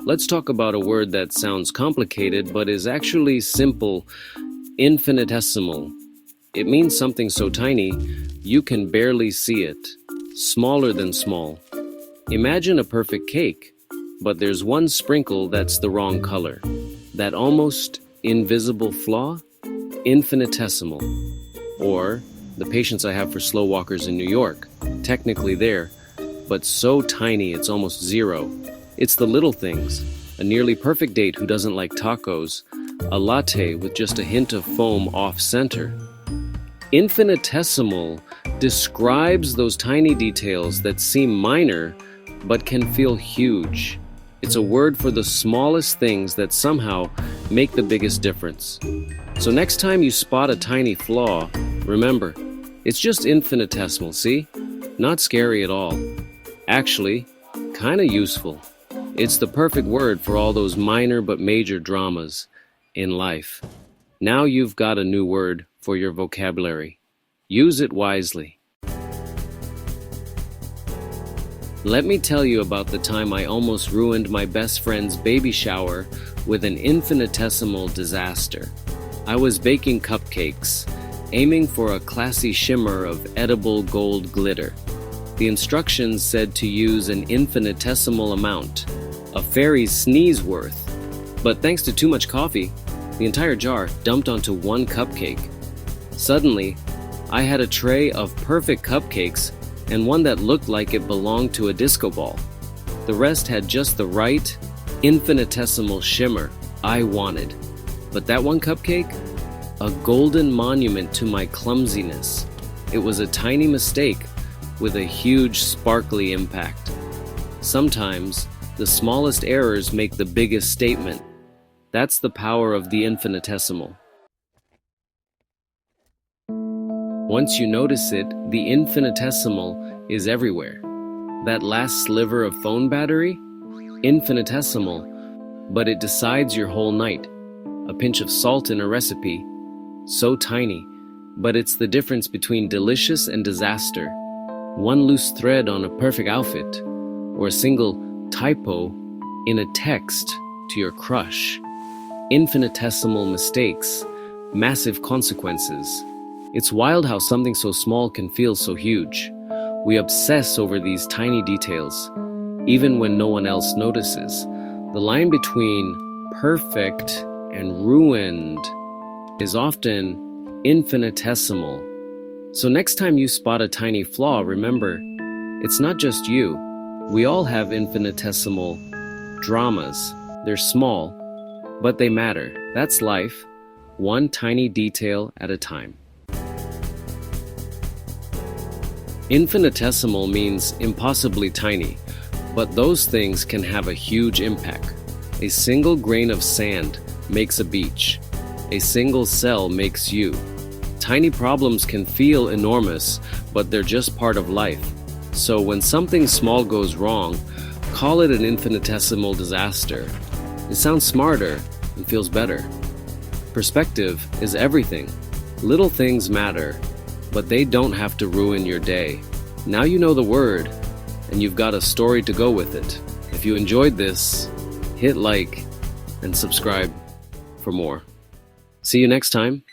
Let's talk about a word that sounds complicated but is actually simple: infinitesimal. It means something so tiny you can barely see it, smaller than small. Imagine a perfect cake, but there's one sprinkle that's the wrong color. That almost invisible flaw? Infinitesimal. Or the patience I have for slow walkers in New York. Technically there, but so tiny it's almost zero. It's the little things. A nearly perfect date who doesn't like tacos. A latte with just a hint of foam off-center. Infinitesimal describes those tiny details that seem minor but can feel huge. It's a word for the smallest things that somehow make the biggest difference. So next time you spot a tiny flaw, remember, it's just infinitesimal, see? Not scary at all. Actually, kinda useful. It's the perfect word for all those minor but major dramas in life. Now you've got a new word for your vocabulary. Use it wisely. Let me tell you about the time I almost ruined my best friend's baby shower with an infinitesimal disaster. I was baking cupcakes, aiming for a classy shimmer of edible gold glitter. The instructions said to use an infinitesimal amount, a fairy's sneeze worth. But thanks to too much coffee, the entire jar dumped onto one cupcake. Suddenly, I had a tray of perfect cupcakes and one that looked like it belonged to a disco ball. The rest had just the right infinitesimal shimmer I wanted. But that one cupcake? A golden monument to my clumsiness. It was a tiny mistake with a huge sparkly impact. Sometimes, the smallest errors make the biggest statement. That's the power of the infinitesimal. Once you notice it, the infinitesimal is everywhere. That last sliver of phone battery? Infinitesimal, but it decides your whole night. A pinch of salt in a recipe, so tiny, but it's the difference between delicious and disaster. One loose thread on a perfect outfit, or a single typo in a text to your crush. Infinitesimal mistakes, massive consequences. It's wild how something so small can feel so huge. We obsess over these tiny details, even when no one else notices. The line between perfect and ruined is often infinitesimal. So next time you spot a tiny flaw, remember, it's not just you. We all have infinitesimal dramas. They're small, but they matter. That's life, one tiny detail at a time. Infinitesimal means impossibly tiny, but those things can have a huge impact. A single grain of sand makes a beach. A single cell makes you. Tiny problems can feel enormous, but they're just part of life. So when something small goes wrong, call it an infinitesimal disaster. It sounds smarter and feels better. Perspective is everything. Little things matter, but they don't have to ruin your day. Now you know the word, and you've got a story to go with it. If you enjoyed this, hit like and subscribe for more. See you next time.